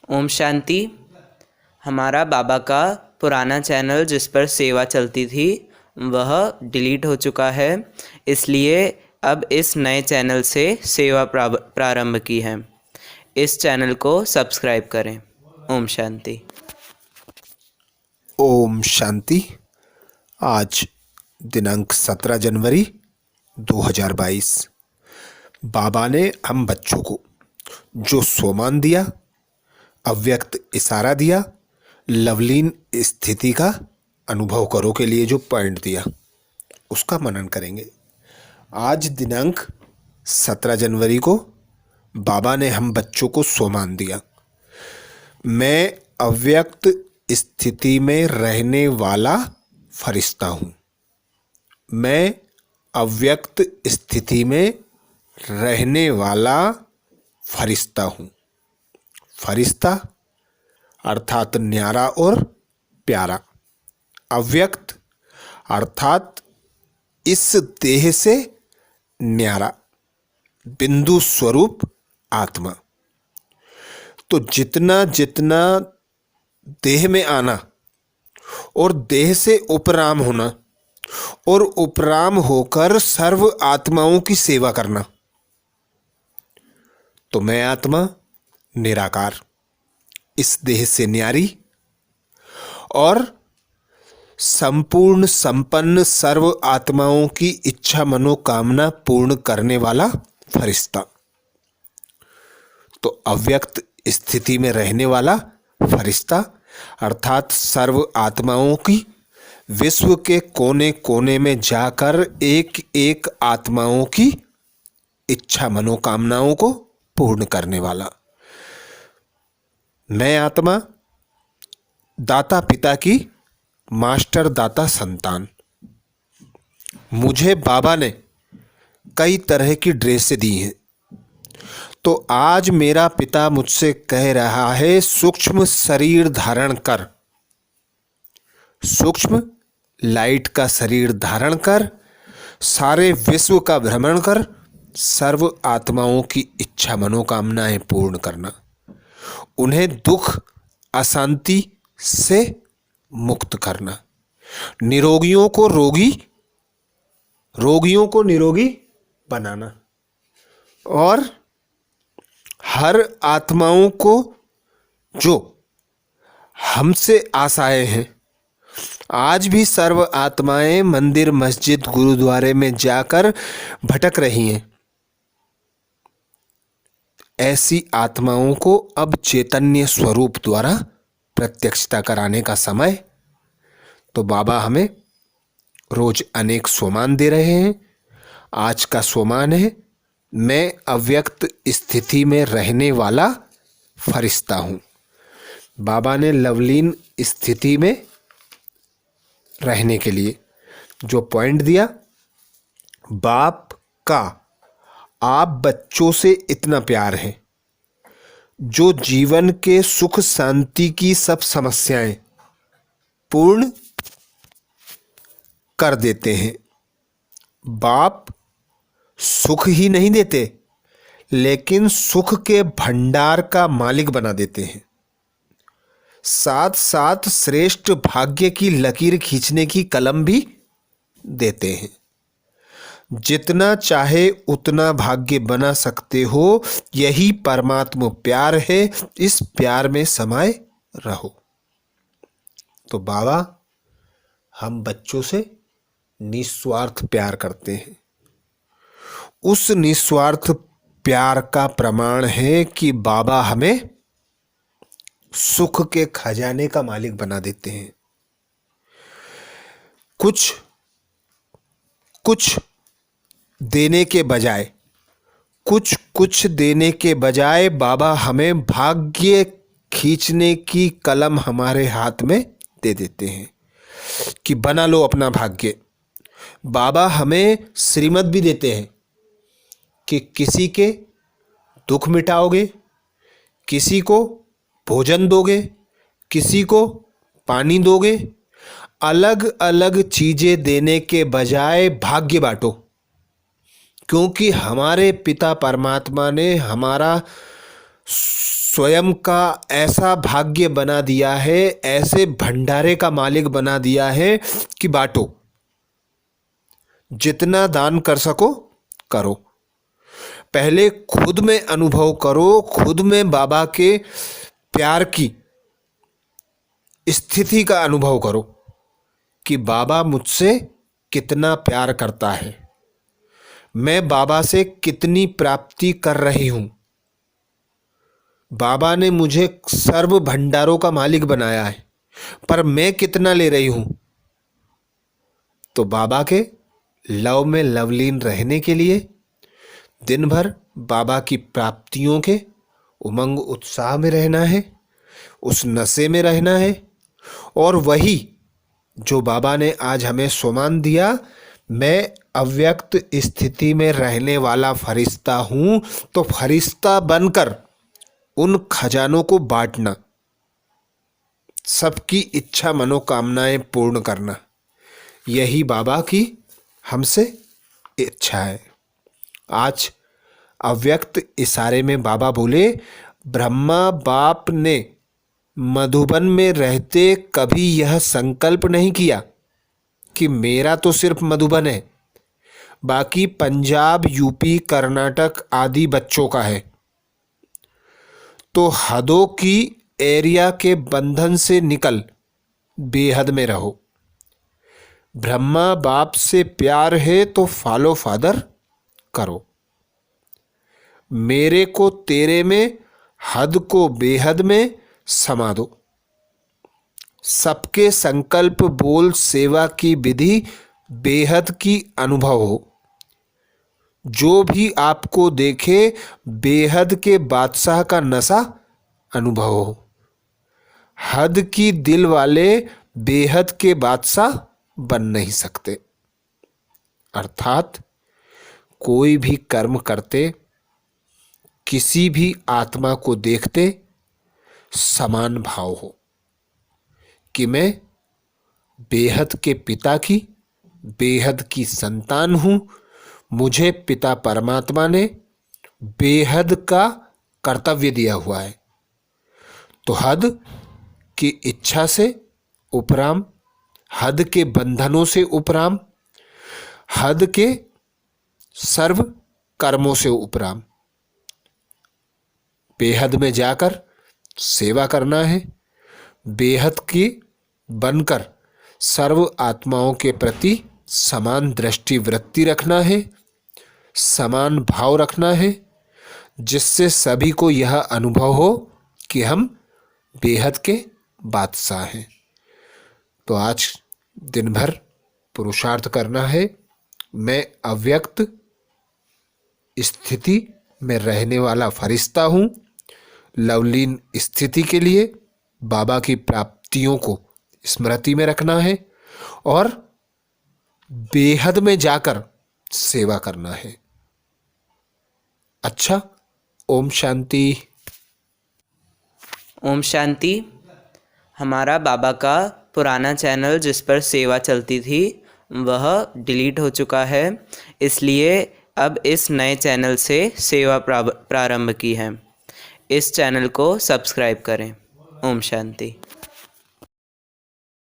ओम शांति। हमारा बाबा का पुराना चैनल जिस पर सेवा चलती थी वह डिलीट हो चुका है, इसलिए अब इस नए चैनल से सेवा प्रारंभ की है। इस चैनल को सब्सक्राइब करें। ओम शांति। ओम शांति। आज दिनांक 17 जनवरी 2022 बाबा ने हम बच्चों को जो सोमान दिया, अव्यक्त इशारा दिया, लवलीन स्थिति का अनुभव करो के लिए जो पॉइंट दिया उसका मनन करेंगे। आज दिनांक 17 जनवरी को बाबा ने हम बच्चों को सोमान दिया। मैं अव्यक्त स्थिति में रहने वाला फरिश्ता हूँ। मैं अव्यक्त स्थिति में रहने वाला फरिश्ता हूँ। फरिश्ता अर्थात न्यारा और प्यारा, अव्यक्त अर्थात इस देह से न्यारा, बिंदु स्वरूप आत्मा। तो जितना जितना देह में आना और देह से उपराम होना और उपराम होकर सर्व आत्माओं की सेवा करना, तो मैं आत्मा निराकार, इस देह से न्यारी और संपूर्ण संपन्न सर्व आत्माओं की इच्छा मनोकामना पूर्ण करने वाला फरिश्ता। तो अव्यक्त स्थिति में रहने वाला फरिश्ता अर्थात सर्व आत्माओं की विश्व के कोने कोने में जाकर एक एक आत्माओं की इच्छा मनोकामनाओं को पूर्ण करने वाला। मैं आत्मा दाता पिता की मास्टर दाता संतान। मुझे बाबा ने कई तरह की ड्रेसें दी हैं। तो आज मेरा पिता मुझसे कह रहा है, सूक्ष्म शरीर धारण कर, सूक्ष्म लाइट का शरीर धारण कर, सारे विश्व का भ्रमण कर, सर्व आत्माओं की इच्छा मनोकामनाएं पूर्ण करना, उन्हें दुख अशांति से मुक्त करना, निरोगियों को रोगी, रोगियों को निरोगी बनाना और हर आत्माओं को जो हमसे आशाएं हैं। आज भी सर्व आत्माएं मंदिर मस्जिद गुरुद्वारे में जाकर भटक रही हैं। ऐसी आत्माओं को अब चैतन्य स्वरूप द्वारा प्रत्यक्षता कराने का समय। तो बाबा हमें रोज अनेक सोमान दे रहे हैं। आज का सोमान है, मैं अव्यक्त स्थिति में रहने वाला फरिश्ता हूं। बाबा ने लवलीन स्थिति में रहने के लिए जो पॉइंट दिया, बाप का आप बच्चों से इतना प्यार है जो जीवन के सुख शांति की सब समस्याएं पूर्ण कर देते हैं। बाप सुख ही नहीं देते, लेकिन सुख के भंडार का मालिक बना देते हैं। साथ साथ श्रेष्ठ भाग्य की लकीर खींचने की कलम भी देते हैं। जितना चाहे उतना भाग्य बना सकते हो, यही परमात्मा प्यार है। इस प्यार में समाये रहो। तो बाबा हम बच्चों से निस्वार्थ प्यार करते हैं। उस निस्वार्थ प्यार का प्रमाण है कि बाबा हमें सुख के खजाने का मालिक बना देते हैं। कुछ कुछ देने के बजाय, कुछ कुछ देने के बजाय बाबा हमें भाग्य खींचने की कलम हमारे हाथ में दे देते हैं कि बना लो अपना भाग्य। बाबा हमें श्रीमत भी देते हैं कि किसी के दुख मिटाओगे, किसी को भोजन दोगे, किसी को पानी दोगे। अलग अलग चीजें देने के बजाय भाग्य बांटो, क्योंकि हमारे पिता परमात्मा ने हमारा स्वयं का ऐसा भाग्य बना दिया है, ऐसे भंडारे का मालिक बना दिया है कि बांटो, जितना दान कर सको करो। पहले खुद में अनुभव करो, खुद में बाबा के प्यार की स्थिति का अनुभव करो कि बाबा मुझसे कितना प्यार करता है, मैं बाबा से कितनी प्राप्ति कर रही हूं। बाबा ने मुझे सर्व भंडारों का मालिक बनाया है, पर मैं कितना ले रही हूं। तो बाबा के लव में लवलीन रहने के लिए दिन भर बाबा की प्राप्तियों के उमंग उत्साह में रहना है, उस नशे में रहना है। और वही जो बाबा ने आज हमें सुमान दिया, मैं अव्यक्त स्थिति में रहने वाला फरिश्ता हूं, तो फरिश्ता बनकर उन खजानों को बांटना, सबकी इच्छा मनोकामनाएं पूर्ण करना, यही बाबा की हमसे इच्छा है। आज अव्यक्त इशारे में बाबा बोले, ब्रह्मा बाप ने मधुबन में रहते कभी यह संकल्प नहीं किया कि मेरा तो सिर्फ मधुबन है, बाकी पंजाब, यूपी, कर्नाटक आदि बच्चों का है। तो हदों की एरिया के बंधन से निकल बेहद में रहो। ब्रह्मा बाप से प्यार है तो फॉलो फादर करो। मेरे को तेरे में, हद को बेहद में समा दो। सबके संकल्प बोल सेवा की विधि बेहद की अनुभव हो। जो भी आपको देखे बेहद के बादशाह का नशा अनुभव हो। हद की दिल वाले बेहद के बादशाह बन नहीं सकते। अर्थात कोई भी कर्म करते, किसी भी आत्मा को देखते समान भाव हो कि मैं बेहद के पिता की बेहद की संतान हूं, मुझे पिता परमात्मा ने बेहद का कर्तव्य दिया हुआ है। तो हद की इच्छा से उपराम, हद के बंधनों से उपराम, हद के सर्व कर्मों से उपराम बेहद में जाकर सेवा करना है। बेहद की बनकर सर्व आत्माओं के प्रति समान दृष्टि वृत्ति रखना है, समान भाव रखना है, जिससे सभी को यह अनुभव हो कि हम बेहद के बादशाह हैं। तो आज दिन भर पुरुषार्थ करना है। मैं अव्यक्त स्थिति में रहने वाला फरिश्ता हूं। लवलीन स्थिति के लिए बाबा की प्राप्तियों को स्मृति में रखना है और बेहद में जाकर सेवा करना है। अच्छा, ओम शांति। ओम शांति। हमारा बाबा का पुराना चैनल जिस पर सेवा चलती थी वह डिलीट हो चुका है, इसलिए अब इस नए चैनल से सेवा प्रारंभ की है। इस चैनल को सब्सक्राइब करें। ओम शांति।